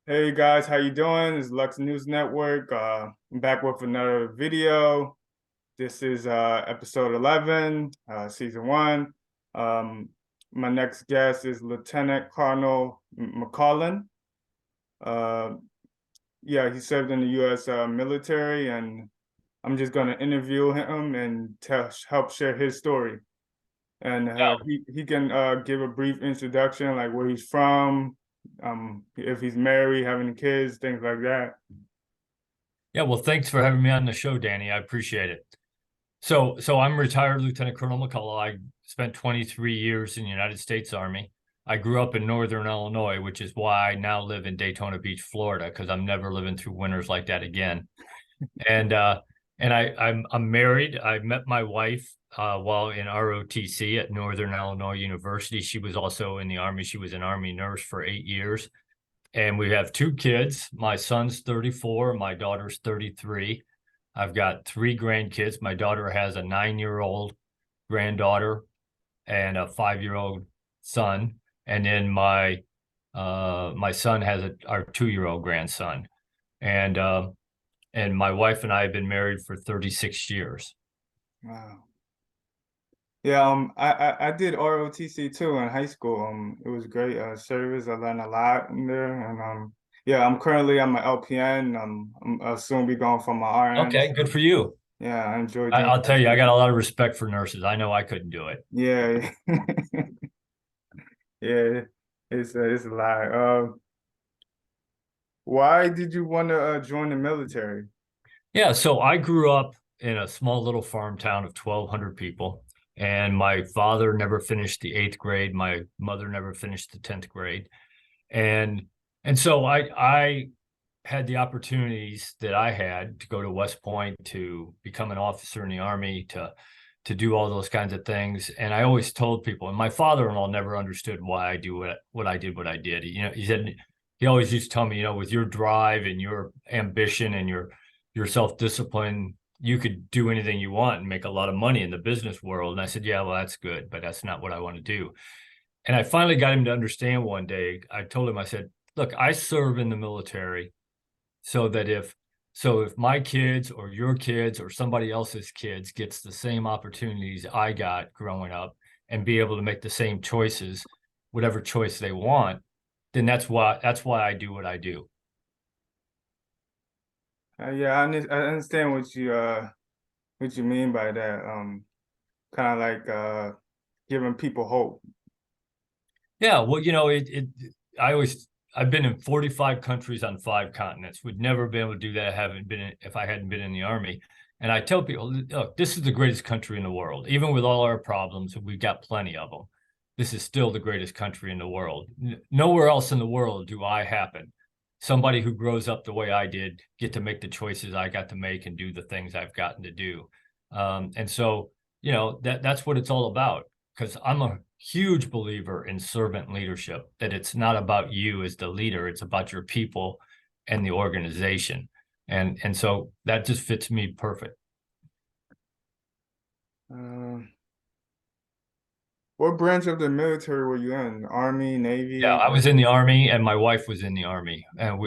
Hey guys, how you doing? It's Lux News Network. I'm back with another video. This is episode 11, season 1. Um, my next guest is Lieutenant Colonel McCulloch. Uh, yeah, he served in the U.S. Military, and I'm just going to interview him and help share his story. And he can give a brief introduction, like where he's from, if he's married, having kids, things like that. Yeah, well, thanks for having me on the show, Danny. I appreciate it. So I'm retired Lieutenant Colonel McCulloch. I spent 23 years in the United States Army. I grew up in Northern Illinois, which is why I now live in Daytona Beach, Florida, because I'm never living through winters like that again. And uh, and I'm married. I met my wife while in ROTC at Northern Illinois University. She was also in the Army. She was an Army nurse for 8 years. And we have two kids. My son's 34, my daughter's 33. I've got three grandkids. My daughter has a 9-year-old granddaughter and a 5-year-old son. And then my son has our 2-year-old grandson. And and my wife and I have been married for 36 years. Wow. Yeah, I did ROTC too in high school. It was great service. I learned a lot in there, and yeah, I'm an LPN. I'll soon be going for my RN. Okay, good for you. Yeah, I enjoy I, doing I'll that tell you, I too. got a lot of respect for nurses. I know I couldn't do it. Yeah, yeah, it's a lot. Why did you want to join the military? Yeah, so I grew up in a small little farm town of 1,200 people, and my father never finished the 8th grade. My mother never finished the 10th grade, and and so I had the opportunities that I had to go to West Point to become an officer in the Army to do all those kinds of things. And I always told people, and my father-in-law never understood why I do what I did, what I did. He said he always used to tell me, with your drive and your ambition and your self-discipline, you could do anything you want and make a lot of money in the business world. And I said, yeah, well, that's good, but that's not what I want to do. And I finally got him to understand one day. I told him, I said, look, I serve in the military so that if my kids or your kids or somebody else's kids gets the same opportunities I got growing up and be able to make the same choices, whatever choice they want, then that's why I do what I do. Yeah, I understand what you mean by that. Kind of like giving people hope. Yeah, well, I've been in 45 countries on 5 continents. Would never been able to do that if I hadn't been in the Army. And I tell people, look, this is the greatest country in the world. Even with all our problems, we've got plenty of them. This is still the greatest country in the world. Nowhere else in the world do I happen. Somebody who grows up the way I did get to make the choices I got to make and do the things I've gotten to do. And so, that's what it's all about. Because I'm a huge believer in servant leadership, that it's not about you as the leader, it's about your people and the organization. And so that just fits me perfect. Uh, what branch of the military were you in? Army, Yeah, Navy? I was in the Army and my wife was in the Army. And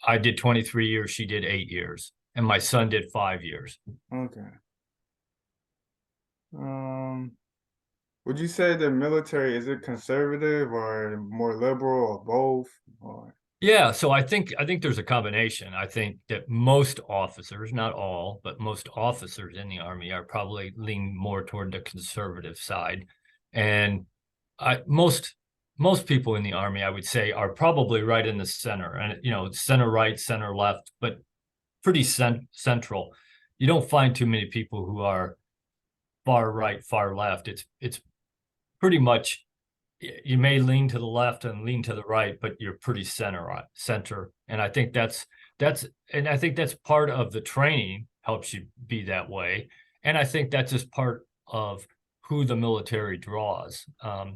I did 23 years, she did 8 years, and my son did 5 years. Okay. Um, would you say the military is it conservative or more liberal or both? Or Yeah, so I think there's a combination. I think that most officers, not all, but most officers in the Army are probably lean more toward the conservative side. And most people in the Army, I would say, are probably right in the center, and center right, center left, but pretty central. You don't find too many people who are far right, far left. It's pretty much, you may lean to the left and lean to the right, but you're pretty center. And I think that's part of the training helps you be that way. And I think that's just part of who the military draws.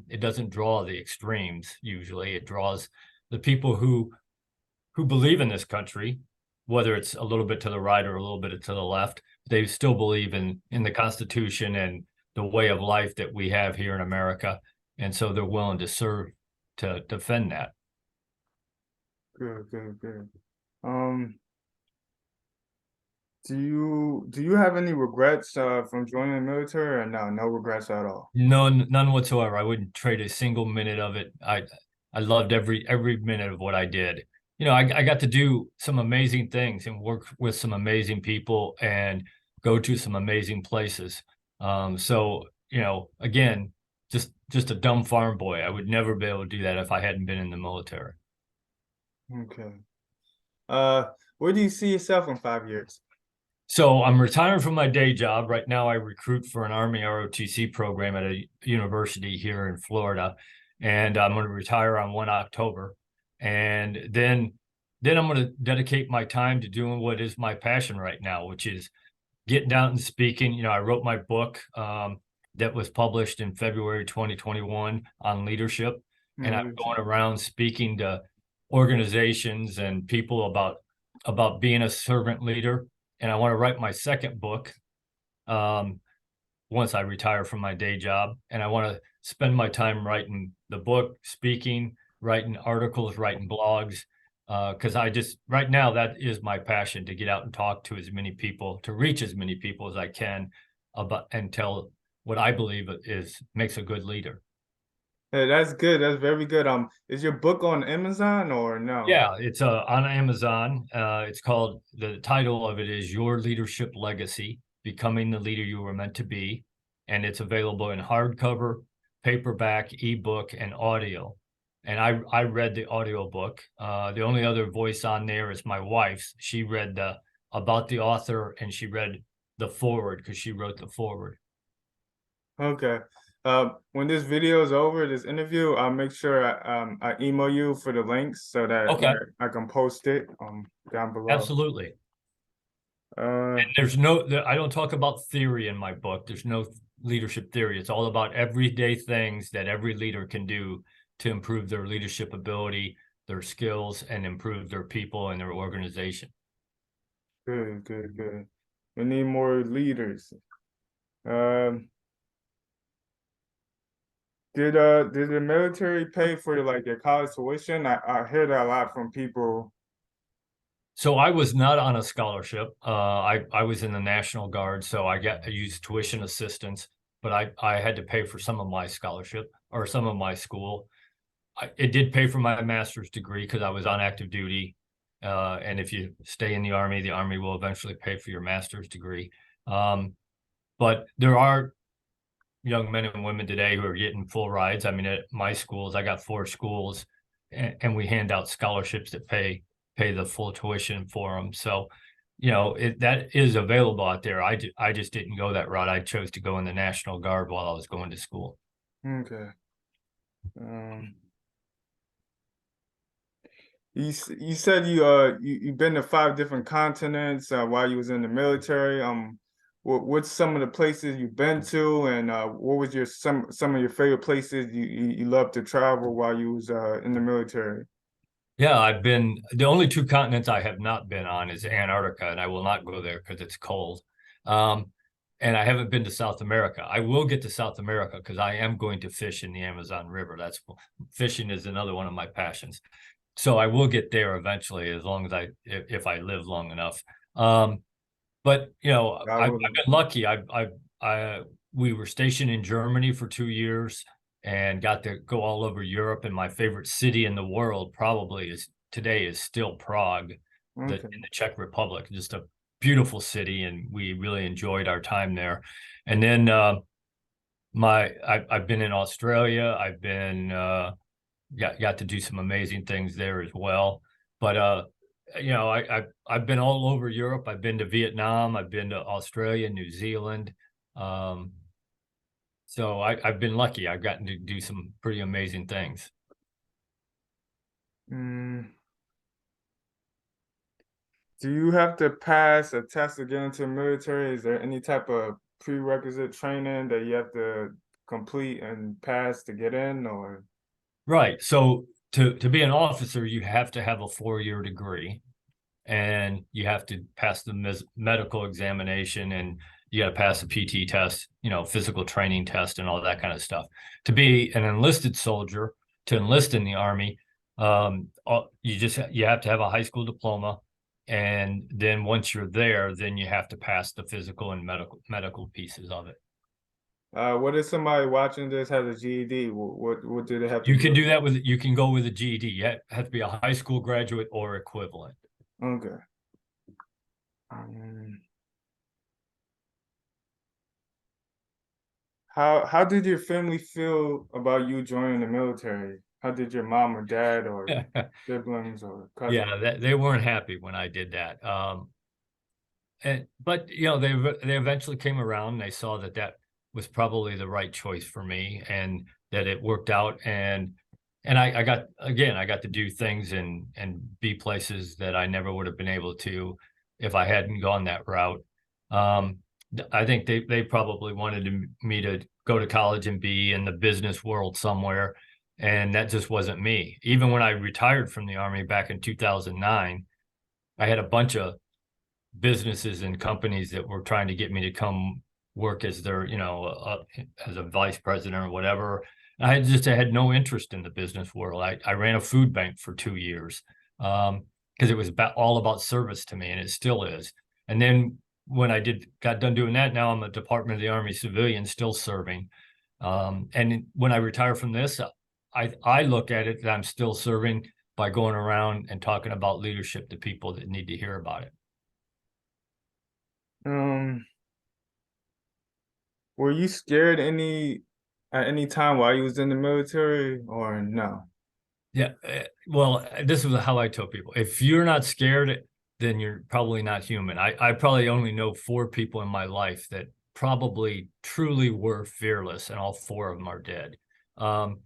It doesn't draw the extremes usually. It draws the people who believe in this country, whether it's a little bit to the right or a little bit to the left. They still believe in the Constitution and the way of life that we have here in America, and so they're willing to serve to defend that. Good, good, good. Um, do you have any regrets from joining the military, or no, no regrets at all? None whatsoever. I wouldn't trade a single minute of it. I loved every minute of what I did. I got to do some amazing things and work with some amazing people and go to some amazing places. So, again, just a dumb farm boy. I would never be able to do that if I hadn't been in the military. Okay. Where do you see yourself in 5 years? So I'm retiring from my day job. Right now, I recruit for an Army ROTC program at a university here in Florida, and I'm going to retire on 1 October. And then I'm going to dedicate my time to doing what is my passion right now, which is getting out and speaking. I wrote my book that was published in February 2021 on leadership, and I'm going around speaking to organizations and people about being a servant leader. And I want to write my second book once I retire from my day job. And I want to spend my time writing the book, speaking, writing articles, writing blogs, because right now, that is my passion, to get out and talk to as many people, to reach as many people as I can about and tell what I believe makes a good leader. Hey, that's good. That's very good. Is your book on Amazon or no? Yeah, it's on Amazon. The title of it is Your Leadership Legacy: Becoming the Leader You Were Meant to Be. And it's available in hardcover, paperback, ebook, and audio. And I read the audio book. The only other voice on there is my wife's. She read about the author, and she read the foreword because she wrote the foreword. Okay. When this video is over, this interview, I'll make sure I email you for the links so that Okay. I can post it down below. Absolutely. And I don't talk about theory in my book. There's no leadership theory. It's all about everyday things that every leader can do to improve their leadership ability, their skills, and improve their people and their organization. Good, good, good. We need more leaders. Did the military pay for like your college tuition? I hear that a lot from people. So I was not on a scholarship. I was in the National Guard, so I used tuition assistance, but I had to pay for some of my scholarship or some of my school. It did pay for my master's degree because I was on active duty. And if you stay in the Army will eventually pay for your master's degree. But there are young men and women today who are getting full rides. I mean, at my schools, I got 4 schools, and we hand out scholarships that pay the full tuition for them. So, that is available out there. I just didn't go that route. I chose to go in the National Guard while I was going to school. Okay. You said you've been to 5 different continents while you was in the military. What's some of the places you've been to, and what was some of your favorite places you love to travel while you was in the military? Yeah, the only 2 continents I have not been on is Antarctica, and I will not go there because it's cold. And I haven't been to South America. I will get to South America because I am going to fish in the Amazon River. Fishing is another one of my passions. So I will get there eventually, as long as if I live long enough. But I've been lucky. We were stationed in Germany for 2 years and got to go all over Europe. And my favorite city in the world probably today is still Prague, in the Czech Republic. Just a beautiful city, and we really enjoyed our time there. And then I've been in Australia. I've been got to do some amazing things there as well. But I've been all over Europe. I've been to Vietnam. I've been to Australia, New Zealand. So I've been lucky. I've gotten to do some pretty amazing things. Do you have to pass a test to get into the military? Is there any type of prerequisite training that you have to complete and pass to get in, or? Right. So to be an officer, you have to have a 4-year degree, and you have to pass the medical examination, and you got to pass a PT test, physical training test, and all that kind of stuff. To be an enlisted soldier, to enlist in the Army, You have to have a high school diploma, and then once you're there, then you have to pass the physical and medical pieces of it. What if somebody watching this has a GED? What do they have to You can do? do that with you can go with a GED. You have to be a high school graduate or equivalent. Okay. Um, how did your family feel about you joining the military? How did your mom or dad or siblings or cousins? Yeah, they weren't happy when I did that. But you know, they eventually came around. And they saw that that was probably the right choice for me, and that it worked out. And I got again, I got to do things and be places that I never would have been able to if I hadn't gone that route. Um, I think they probably wanted me to go to college and be in the business world somewhere, and that just wasn't me. Even when I retired from the Army back in 2009, I had a bunch of businesses and companies that were trying to get me to come work as their, as a vice president or whatever. I had no interest in the business world. I ran a food bank for 2 years because it was all about service to me, and it still is. And then when got done doing that, now I'm a Department of the Army civilian, still serving. And when I retire from this, I look at it that I'm still serving by going around and talking about leadership to people that need to hear about it. Um, were you scared at any time while you was in the military or no? Yeah. Well, this is how I tell people. If you're not scared, then you're probably not human. I probably only know 4 people in my life that probably truly were fearless, and all 4 of them are dead. Um,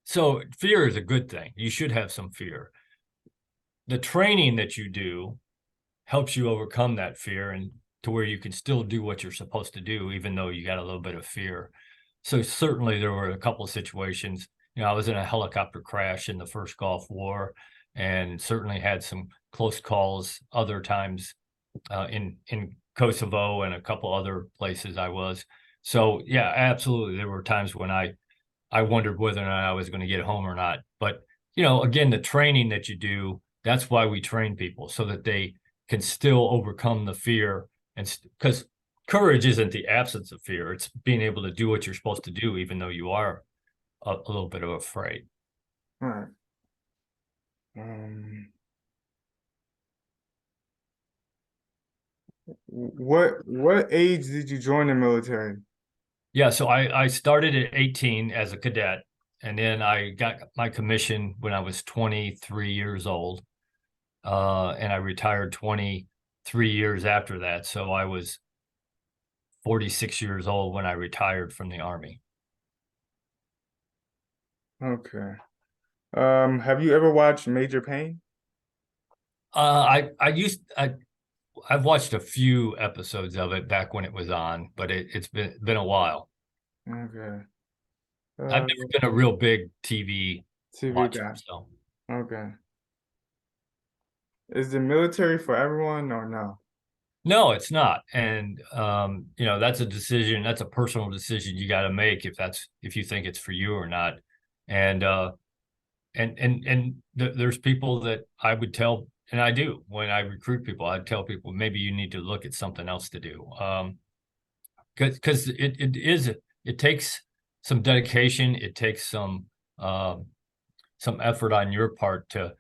so fear is a good thing. You should have some fear. The training that you do helps you overcome that fear and to where you can still do what you're supposed to do, even though you got a little bit of fear. So certainly there were a couple of situations. I was in a helicopter crash in the first Gulf War, and certainly had some close calls other times in Kosovo and a couple other places I was. So yeah, absolutely, there were times when I wondered whether or not I was going to get home or not. But again, the training that you do, that's why we train people so that they can still overcome the fear. And because courage isn't the absence of fear, it's being able to do what you're supposed to do, even though you are a little bit of afraid. All right. Um, what age did you join the military? Yeah, so I started at 18 as a cadet, and then I got my commission when I was 23 years old, and I retired 23 years after that. So I was 46 years old when I retired from the Army. Okay. Have you ever watched Major Payne? I've watched a few episodes of it back when it was on, but it's been a while. Okay. I've Uh, never been a real big TV TV watcher, guy. so Okay. Is the military for everyone or no? no, it's not. And that's a decision, that's a personal decision you got to make if you think it's for you or not. And there's people that I would tell, and I do when I recruit people, I'd tell people maybe you need to look at something else to do. Because it takes some dedication, it takes some effort on your part to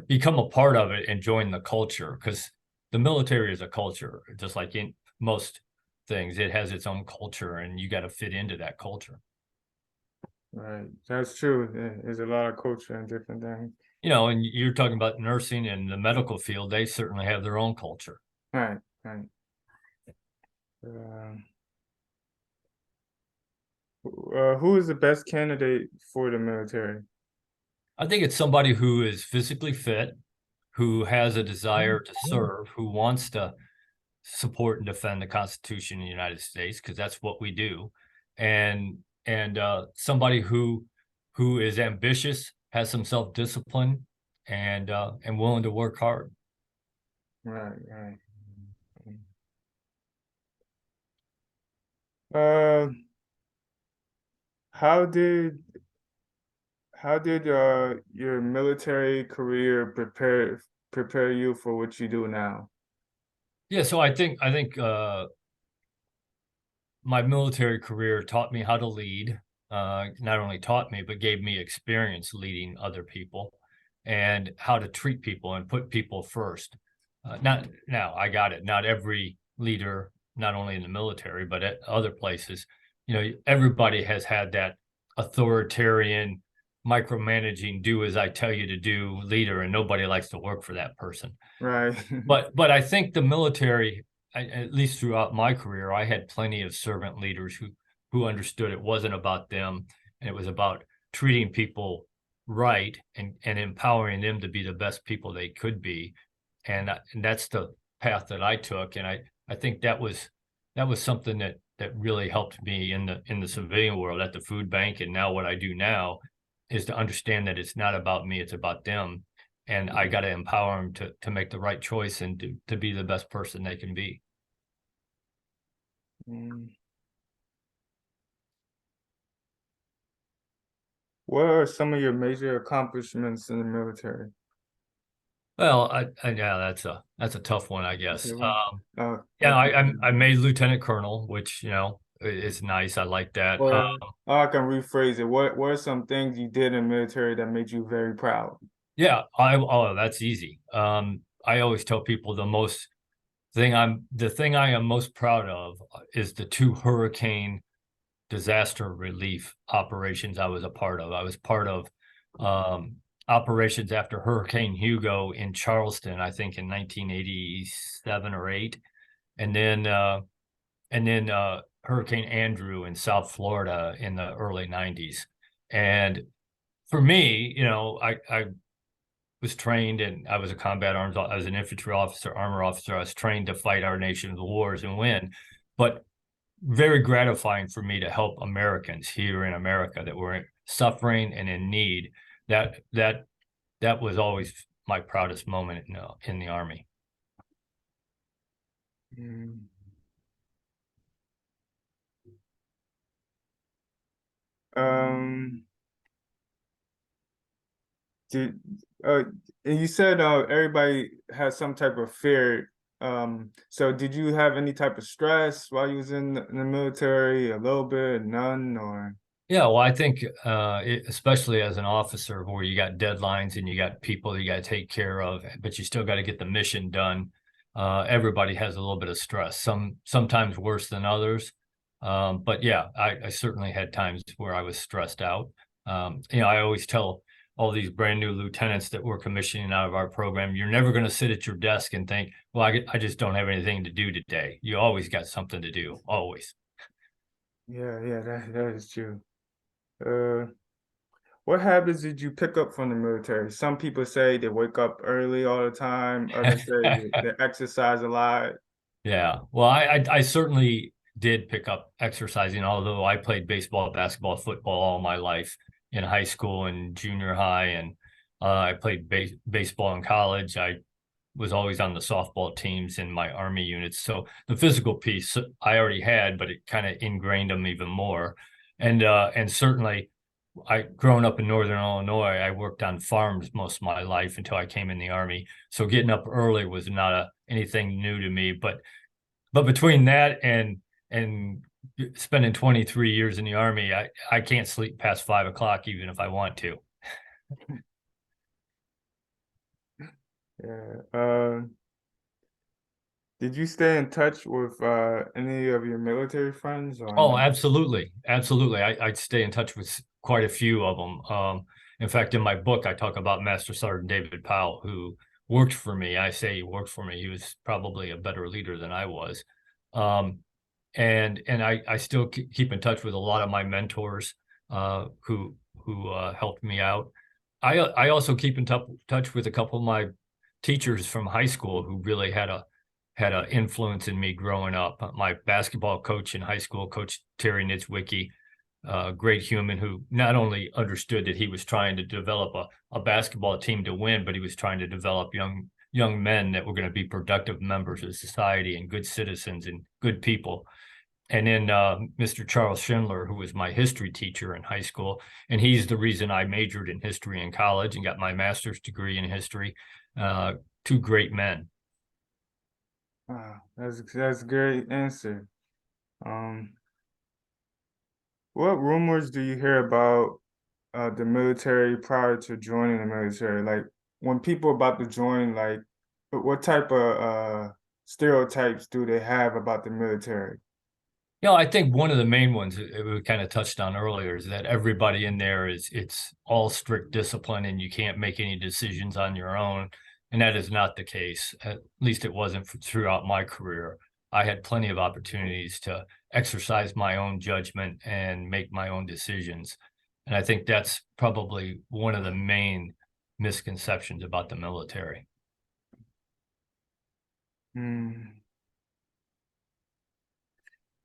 become a part of it and join the culture, because the military is a culture, just like in most things. It has its own culture, and you got to fit into that culture. Right. That's true. There's a lot of culture and different things. And you're talking about nursing and the medical field, they certainly have their own culture. Right. Right. Uh, who is the best candidate for the military? I think it's somebody who is physically fit, who has a desire to serve, who wants to support and defend the Constitution of the United States, because that's what we do, and somebody who is ambitious, has some self discipline, and willing to work hard. Right. Right. Uh, how did How did your military career prepare you for what you do now? Yeah, so I think my military career taught me how to lead. Not only taught me, but gave me experience leading other people and how to treat people and put people first. Not now, I got it. Not every leader, not only in the military, but at other places, everybody has had that authoritarian, micromanaging, do as I tell you to do leader, and nobody likes to work for that person. Right. But I think the military, at least throughout my career, I had plenty of servant leaders who understood it wasn't about them, and it was about treating people right and empowering them to be the best people they could be. And that's the path that I took. And I think that was something that really helped me in the civilian world at the food bank. And now what I do now is to understand that it's not about me, it's about them. And I got to empower them to make the right choice and to be the best person they can be. Mm. What are some of your major accomplishments in the military? Well, yeah, that's a tough one, I guess. Okay, well, Yeah, okay. I made Lieutenant Colonel, which is nice. I like that. Well, I can rephrase it. What are some things you did in the military that made you very proud? Yeah, oh, that's easy. I always tell people the thing I am most proud of is the two hurricane disaster relief operations I was a part of. I was part of operations after Hurricane Hugo in Charleston, I think in 1987 or 8, and then Hurricane Andrew in South Florida in the early 90s. And for me, I was trained, and I was a combat arms. I was an infantry officer, armor officer. I was trained to fight our nation's wars and win. But very gratifying for me to help Americans here in America that were suffering and in need. That was always my proudest moment in the Army. Mm. Um, did and you said everybody has some type of fear. So did you have any type of stress while you was in the military? A little bit, none, or Yeah, well, I think especially as an officer, where you got deadlines and you got people you got to take care of, but you still got to get the mission done. Everybody has a little bit of stress. Sometimes worse than others. But yeah, I certainly had times where I was stressed out. I always tell all these brand new lieutenants that we're commissioning out of our program, you're never going to sit at your desk and think, well, I just don't have anything to do today. You always got something to do, always. yeah, that is true. Uh, what habits did you pick up from the military? Some people say they wake up early all the time. Others say they exercise a lot. Yeah. Well, I certainly did pick up exercising, although I played baseball, basketball, football all my life in high school and junior high, and I played baseball in college. I was always on the softball teams in my Army units. So the physical piece I already had, but it kind of ingrained them even more. And certainly I growing up in Northern Illinois, I worked on farms most of my life until I came in the Army. So getting up early was not anything new to me. But between that and spending 23 years in the Army, I can't sleep past 5 o'clock even if I want to. Yeah. Did you stay in touch with any of your military friends or Oh, no? absolutely. Absolutely. I stay in touch with quite a few of them. In fact, in my book, I talk about Master Sergeant David Powell, who worked for me. I say he worked for me. He was probably a better leader than I was. And I still keep in touch with a lot of my mentors who helped me out. I also keep in touch with a couple of my teachers from high school who really had an influence in me growing up. My basketball coach in high school, Coach Terry Nitzwicki, a great human who not only understood that he was trying to develop a basketball team to win, but he was trying to develop young men that were going to be productive members of society and good citizens and good people. and then Mr. Charles Schindler, who was my history teacher in high school, and he's the reason I majored in history in college and got my master's degree in history. Two great men. That's a great answer. Um, what rumors do you hear about the military prior to joining the military? Like when people about to join, like what type of stereotypes do they have about the military? I think one of the main ones we kind of touched on earlier is that everybody in there it's all strict discipline and you can't make any decisions on your own. And that is not the case. At least it wasn't throughout my career. I had plenty of opportunities to exercise my own judgment and make my own decisions. And I think that's probably one of the main misconceptions about the military. Mm.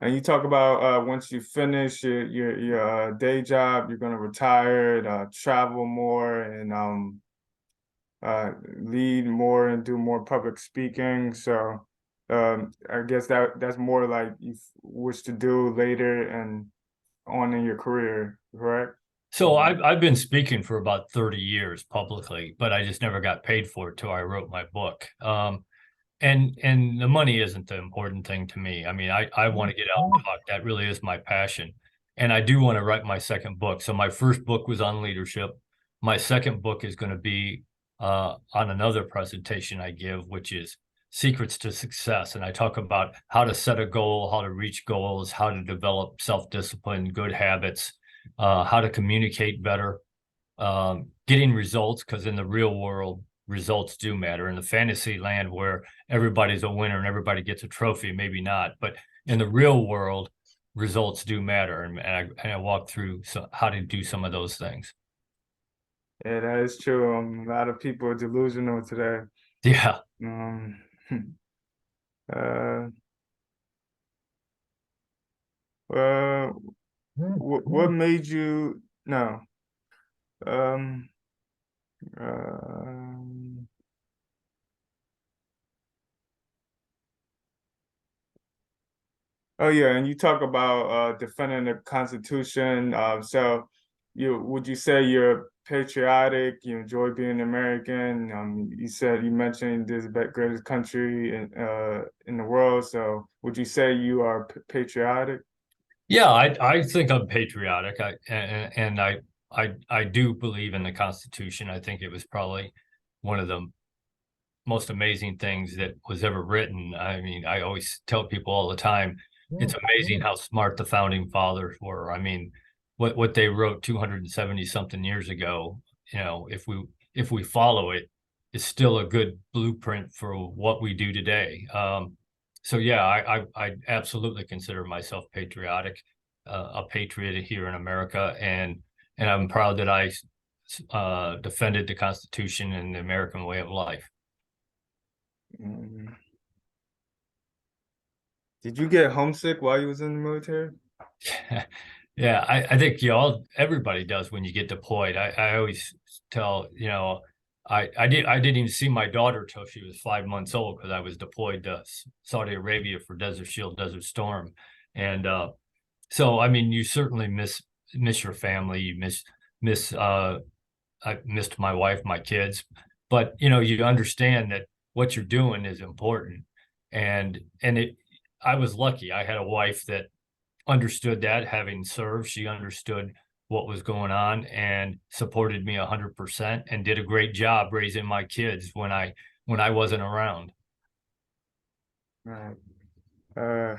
And you talk about once you finish your day job, you're gonna retire, travel more, and lead more and do more public speaking. So I guess that's more like you wish to do later and on in your career, correct? So I've been speaking for about 30 years publicly, but I just never got paid for it till I wrote my book. And the money isn't the important thing to me. I mean, I want to get out and talk. That really is my passion. And I do want to write my second book. So my first book was on leadership. My second book is going to be on another presentation I give, which is Secrets to Success. And I talk about how to set a goal, how to reach goals, how to develop self-discipline, good habits, how to communicate better, getting results, because in the real world, results do matter. In the fantasy land where everybody's a winner and everybody gets a trophy, maybe not. But in the real world, results do matter. And I walk through how to do some of those things. Yeah, that is true. A lot of people are delusional today. Yeah. Um, uh, uh, what made you no? Um, um, oh yeah, and you talk about defending the Constitution. So you would you say you're patriotic? You enjoy being American. You mentioned this is the greatest country in the world. So would you say you are patriotic? Yeah, I think I'm patriotic. I do believe in the Constitution. I think it was probably one of the most amazing things that was ever written. I mean, I always tell people all the time, it's amazing how smart the founding fathers were. I mean, what they wrote 270 something years ago, if we follow it, it's still a good blueprint for what we do today. So yeah, I absolutely consider myself patriotic, a patriot here in America, and I'm proud that I defended the Constitution and the American way of life. Mm. Did you get homesick while you was in the military? Yeah, I think everybody does when you get deployed. I always tell, I didn't even see my daughter till she was 5 months old because I was deployed to Saudi Arabia for Desert Shield, Desert Storm. And so I mean you certainly miss your family. You miss I missed my wife, my kids, but you understand that what you're doing is important. And I was lucky. I had a wife that understood that, having served. She understood what was going on and supported me 100% and did a great job raising my kids when I wasn't around. Right.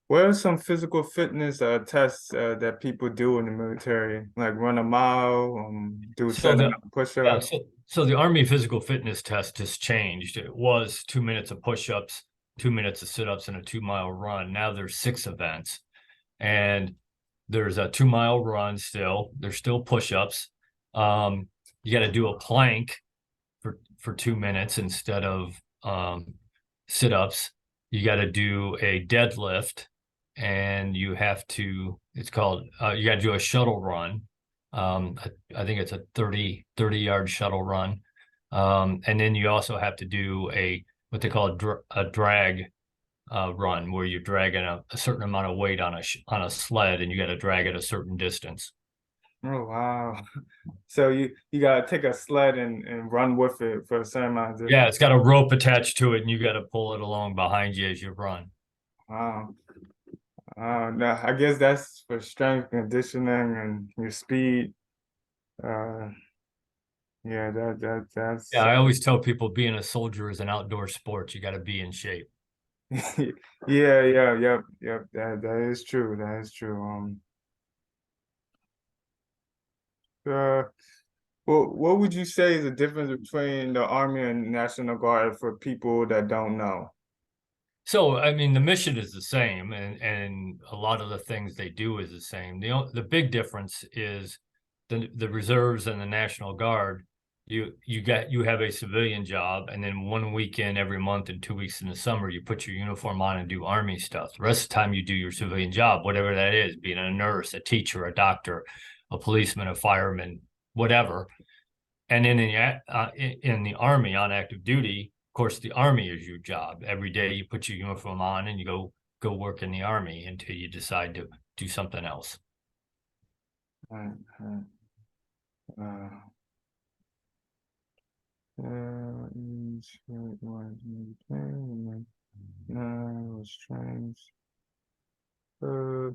What are some physical fitness tests that people do in the military, like run a mile, do So 7 push-ups? so the Army physical fitness test has changed. It was 2 minutes of push-ups, 2 minutes of sit-ups, and a 2 mile run. Now there's 6 events, and there's a 2 mile run still. There's still push-ups. You got to do a plank for 2 minutes instead of sit-ups. You got to do a deadlift, and you have to. It's called. You got to do a shuttle run. I think it's a 30-yard shuttle run. And then you also have to do what they call a drag run where you're dragging a certain amount of weight on a sled, and you got to drag it a certain distance. Oh wow. So you gotta take a sled and run with it for a certain amount of Yeah, distance. it's got a rope attached to it, and you got to pull it along behind you as you run. Wow. Now I guess that's for strength conditioning and your speed. Uh, yeah, Yeah, that's I always tell people being a soldier is an outdoor sport. You got to be in shape. yep. That is true. That is true. Uh, well, what would you say is the difference between the Army and National Guard for people that don't know? So, I mean, the mission is the same, and a lot of the things they do is the same. The big difference is the reserves and the National Guard. You have a civilian job, and then 1 weekend every month and 2 weeks in the summer, you put your uniform on and do Army stuff. The rest of the time, you do your civilian job, whatever that is, being a nurse, a teacher, a doctor, a policeman, a fireman, whatever. And then in the Army on active duty, of course, the Army is your job. Every day you put your uniform on and you go work in the Army until you decide to do something else. Right, right. Uh, each was maintained, was trained. Uh,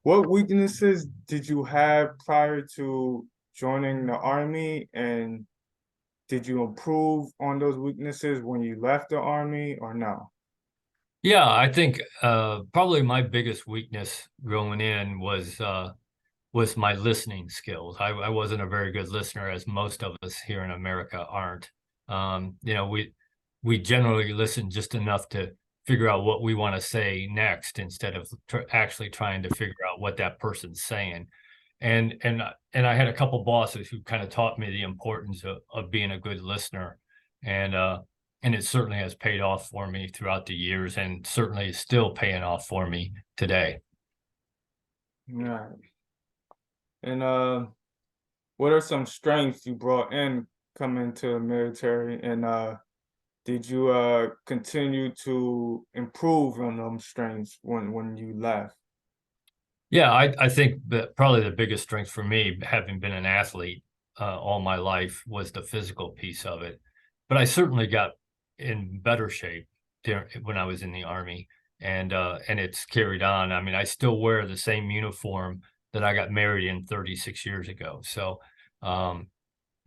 what weaknesses did you have prior to joining the Army, and did you improve on those weaknesses when you left the Army or no? Yeah, I think probably my biggest weakness going in was my listening skills. I wasn't a very good listener, as most of us here in America aren't. We generally listen just enough to figure out what we want to say next instead of actually trying to figure out what that person's saying. And I had a couple bosses who kind of taught me the importance of being a good listener, and and it certainly has paid off for me throughout the years, and certainly is still paying off for me today. Right. And what are some strengths you brought in coming to the military, and did you continue to improve on them strengths when you left? Yeah, I think that probably the biggest strength for me, having been an athlete all my life, was the physical piece of it. But I certainly got in better shape when I was in the Army, and it's carried on. I mean, I still wear the same uniform that I got married in 36 years ago. So, um,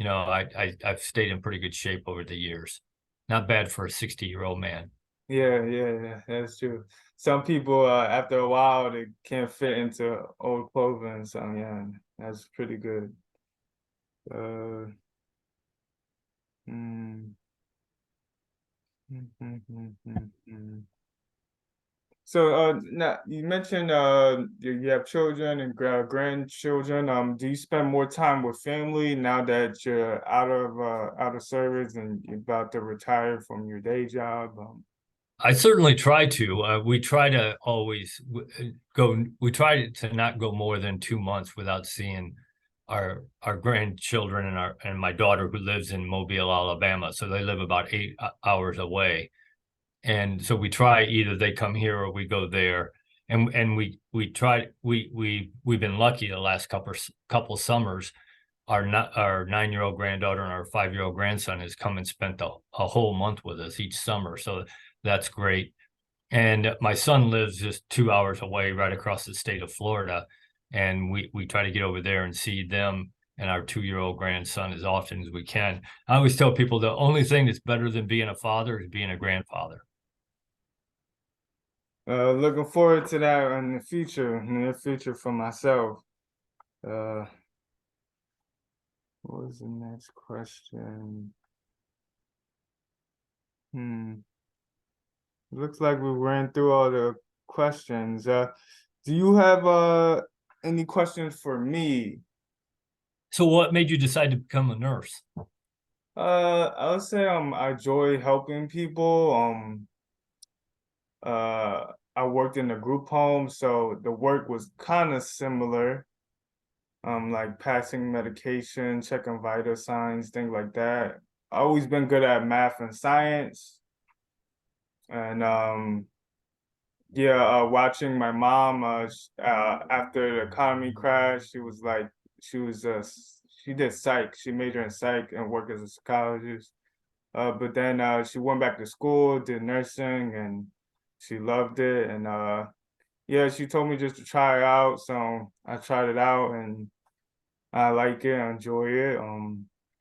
I've stayed in pretty good shape over the years. Not bad for a 60-year-old man. Yeah, that's true. Some people, after a while, they can't fit into old clothing. So yeah, that's pretty good. Uh, mm, So, now you mentioned you have children and grandchildren. Do you spend more time with family now that you're out of service and you're about to retire from your day job? I certainly try to. We try to always go. We try to not go more than 2 months without seeing our grandchildren and my daughter, who lives in Mobile, Alabama. So they live about 8 hours away, and so we try, either they come here or we go there. And we try. We've been lucky the last couple summers. Our 9-year-old granddaughter and our 5-year-old grandson has come and spent a whole month with us each summer. So that's great. And my son lives just 2 hours away, right across the state of Florida. And we try to get over there and see them and our 2-year-old grandson as often as we can. I always tell people the only thing that's better than being a father is being a grandfather. Looking forward to that in the future, near future for myself. Uh, what was the next question? Hmm. Looks like we ran through all the questions. Do you have any questions for me? So what made you decide to become a nurse? I would say I enjoy helping people. I worked in a group home, so the work was kind of similar. Like passing medication, checking vital signs, things like that. I always been good at math and science, and Yeah, watching my mom after the economy crash, she was like she was she did psych. She majored in psych and worked as a psychologist. But then she went back to school, did nursing, and she loved it. And yeah, she told me just to try it out. So I tried it out, and I like it. I enjoy it.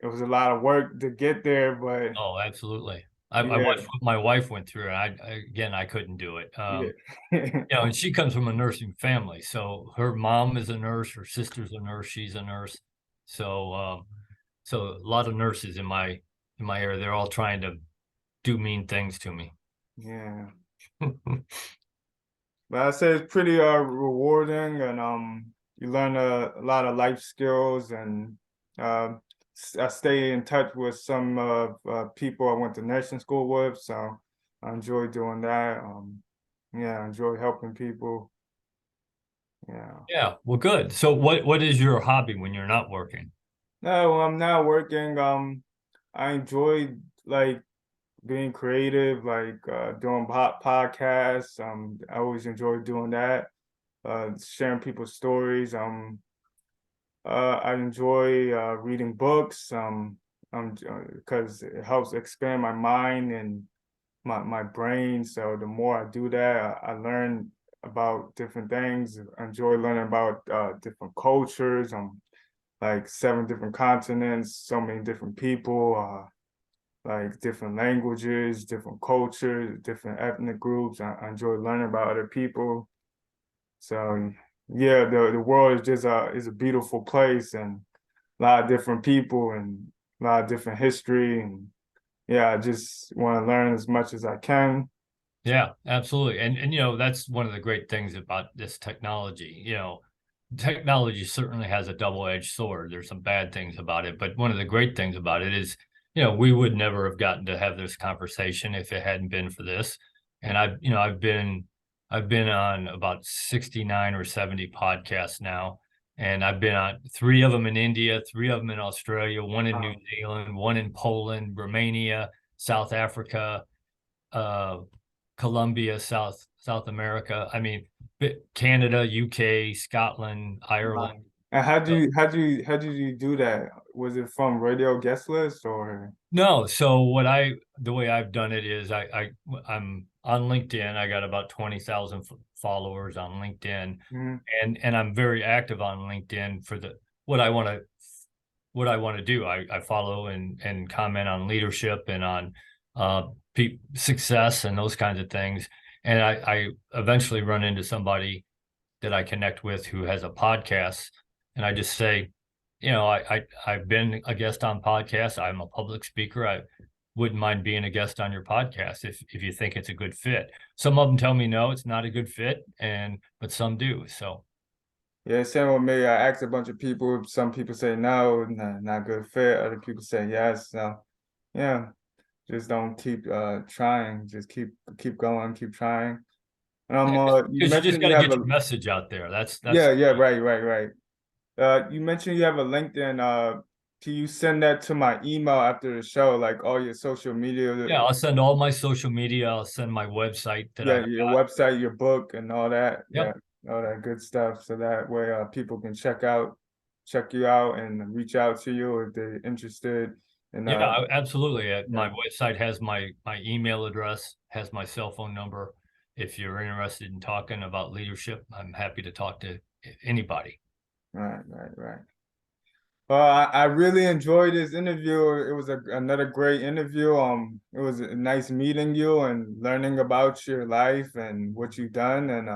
It was a lot of work to get there, but Oh, absolutely. I yeah, watched what my wife went through, and again, I couldn't do it. yeah, And she comes from a nursing family, so her mom is a nurse, her sister's a nurse, she's a nurse. So, so a lot of nurses in my area, they're all trying to do mean things to me. yeah. But I say it's pretty rewarding, and you learn a lot of life skills, and I stay in touch with some people I went to nursing school with, so I enjoy doing that. Yeah, I enjoy helping people. Yeah. Yeah, well, good. So, what is your hobby when you're not working? No, I'm not working. I enjoy like being creative, like doing podcasts. I always enjoy doing that. Sharing people's stories. I enjoy reading books. Because it helps expand my mind and my brain. So the more I do that, I learn about different things. I enjoy learning about different cultures. Like 7 different continents, so many different people. Like different languages, different cultures, different ethnic groups. I enjoy learning about other people. So yeah, the world is just is a beautiful place, and a lot of different people and a lot of different history, and yeah, I just want to learn as much as I can. Yeah, absolutely. And that's one of the great things about this technology. Technology certainly has a double-edged sword. There's some bad things about it, but one of the great things about it is, we would never have gotten to have this conversation if it hadn't been for this. And I've been on about 69 or 70 podcasts now, and I've been on 3 of them in India, 3 of them in Australia, one in New Um, Zealand, one in Poland, Romania, South Africa, uh, Colombia, South America. I mean, Canada, UK, Scotland, wow. Ireland. And So, how did you do that? Was it from radio guest list or? no, so the way I've done it is I'm on LinkedIn. I got about 20,000 followers on LinkedIn, Mhm. and I'm very active on LinkedIn for the what I want to what I want to do. I follow and comment on leadership and on success and those kinds of things. And I eventually run into somebody that I connect with who has a podcast, and I just say, I've been a guest on podcasts. I'm a public speaker. I wouldn't mind being a guest on your podcast if you think it's a good fit. Some of them tell me no, it's not a good fit, but some do. So Yeah, same with me. I asked a bunch of people. Some people say no, not good fit. Other people say yes. So yeah, just don't keep trying. Just keep going, keep trying. yeah, You because you just mentioned got you to have get a your message out there. That's yeah, yeah, right, right, right. You mentioned you have a LinkedIn. Can you send that to my email after the show, like all your social media? Yeah, I'll send all my social media. I'll send my website that Yeah, I've your got. website, your book, and all that. Yeah, Yep. all that good stuff. So that way, people can check you out, and reach out to you if they're interested. And Yeah, absolutely. My yeah, website has my email address, has my cell phone number. If you're interested in talking about leadership, I'm happy to talk to anybody. right, right, right. Well, I really enjoyed this interview. It was another great interview. It was nice meeting you and learning about your life and what you've done. And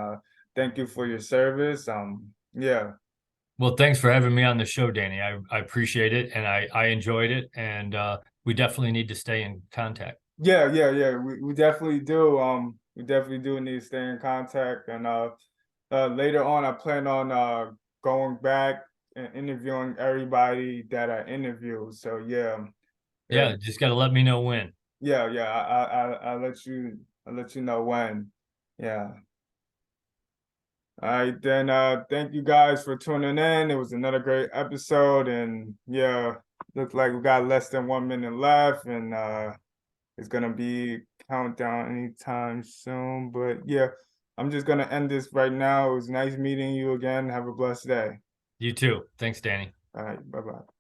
thank you for your service. Yeah, Well, thanks for having me on the show, Danny. I appreciate it and I enjoyed it. And we definitely need to stay in contact. yeah, yeah, yeah. We definitely do. We definitely do need to stay in contact. And later on, I plan on going back and interviewing everybody that I interviewed. So yeah, yeah, Yeah, just got to let me know when. yeah, yeah. I'll let you know when. Yeah. All right, then thank you guys for tuning in. It was another great episode, and yeah, looks like we got less than 1 minute left, and it's gonna be countdown anytime soon. But yeah, I'm just gonna end this right now. It was nice meeting you again. Have a blessed day. You too. Thanks, Danny. All right, bye-bye.